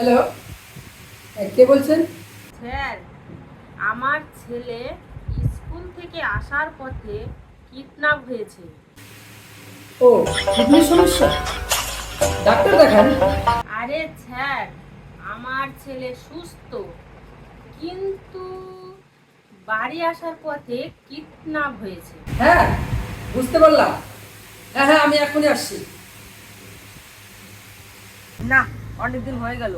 Hello, কে বলছেন? Sir, আমার ছেলে স্কুল থেকে আসার পথে কিডন্যাপ হয়েছে। ও, কিডনির সমস্যা, ডাক্তার দেখান। আরে স্যার, আমার ছেলে সুস্থ, কিন্তু বাড়ি আসার পথে কিডন্যাপ হয়েছে। হ্যাঁ, বুঝতে পারলাম। হ্যাঁ হ্যাঁ, আমি এখনই আসছি। না, অনেকদিন হয়ে গেল,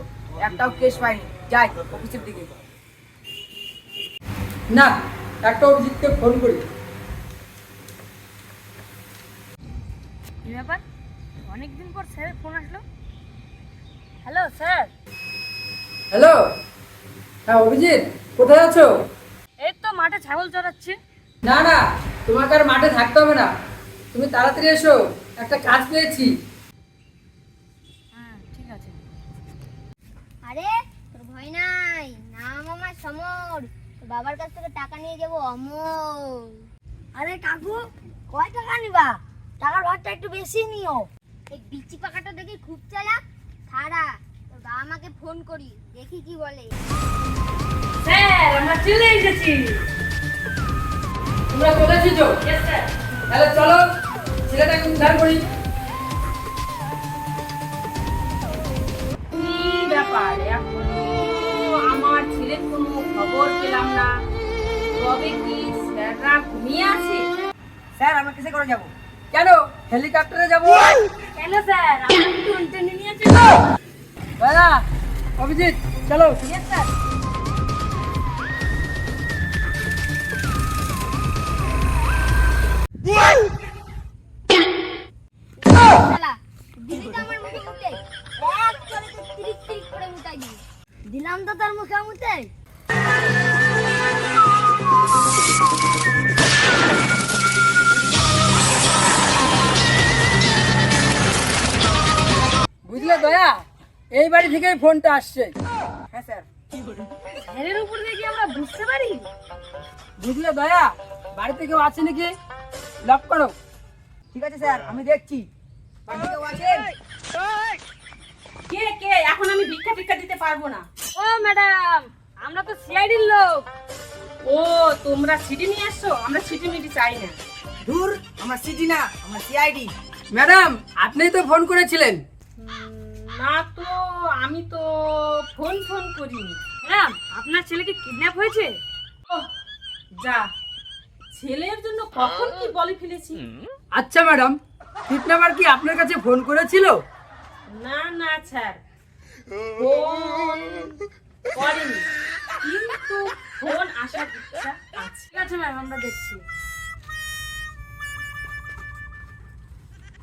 একটাও কেস পাইনি। যাই অফিসের দিকে। না, একটা অভিজিৎকে ফোন করি। কি ব্যাপার, অনেকদিন পর স্যারের ফোন আসলো। Hello sir. হ্যালো, হ্যাঁ অভিজিৎ, কোথায় আছো? এই তো মাঠে ছাগল চড়াচ্ছি। না না, তোমাকে আর মাঠে থাকতে হবে না, তুমি তাড়াতাড়ি এসো, একটা কাজ পেয়েছি। হ্যাঁ ঠিক আছে। আরে তোর ভয় নাই, নাম আমার সমর। তোর বাবার কাছ থেকে টাকা নিয়ে যাবো অমর। আরে কাকু, কয় টাকা নিবা? টাকার ভাগটা একটু বেশি নিও। এই বিচি পাকাটা দেখি খুব চালাক। ছাড়া তোর বাবা আমাকে ফোন করি, দেখি কি বলে। স্যার, আমরা চলে এসেছি। তোমরা চলে এসেছো? Yes sir. তাহলে চলো, ছেলেটাকে উদ্ধার করি। কি ব্যাপার, এখনো আমার ছেলের কোনো খবর পেলাম না। তবে কি স্যাররা ঘুমিয়ে আছে? স্যার, আমরা কিসে করে যাব? কেন, হেলিকপ্টারে যাবো? কেন স্যার, আমার একটু টেনে নিয়েছে। দাদা, অভিজিৎ, চলো। Yes sir. শালা, দিলি তো আমার মুখে মুতে। এক চলে তো তিরিক তিরিক করে মুতাই দিবি। দিলাম তো তার মুখে মুতে। বুঝলে দয়া, এই বাড়ি থেকেই ফোনটা আসছে। হ্যাঁ স্যার। স্যারের উপর দিয়ে কি আমরা বুঝতে পারি? বুঝলে দয়া, বাড়িতে কেউ আছে নাকি? লক করো। ঠিক আছে স্যার, আমি দেখছি। বাড়িতে কেউ আছেন? কে কে, এখন আমি ভিক্ষা টিক্ষা দিতে পারবো না। ও ম্যাডাম, আমরা তো সিআইডির লোক। ও, তোমরা সিডি নিয়ে আসছো? আমরা সিডি মিডি চাই না। দূর, আমার সিটি না, আমার সিআইডি। ম্যাডাম, আপনিই তো ফোন করেছিলেন। না তো, আমি তো ফোন ফোন করিনি। ম্যাডাম, আপনার ছেলেকে কিডন্যাপ হয়েছে? ওহ, যা, ছেলের জন্য কখন কি বলে ফেলেছি। আচ্ছা ম্যাডাম, কিডন্যাপার কি আপনার কাছে ফোন করেছিল? না না স্যার, ফোন করেনি, কিন্তু ফোন আসার ইচ্ছা আছে। ঠিক আছে ম্যাম, আমরা দেখছি।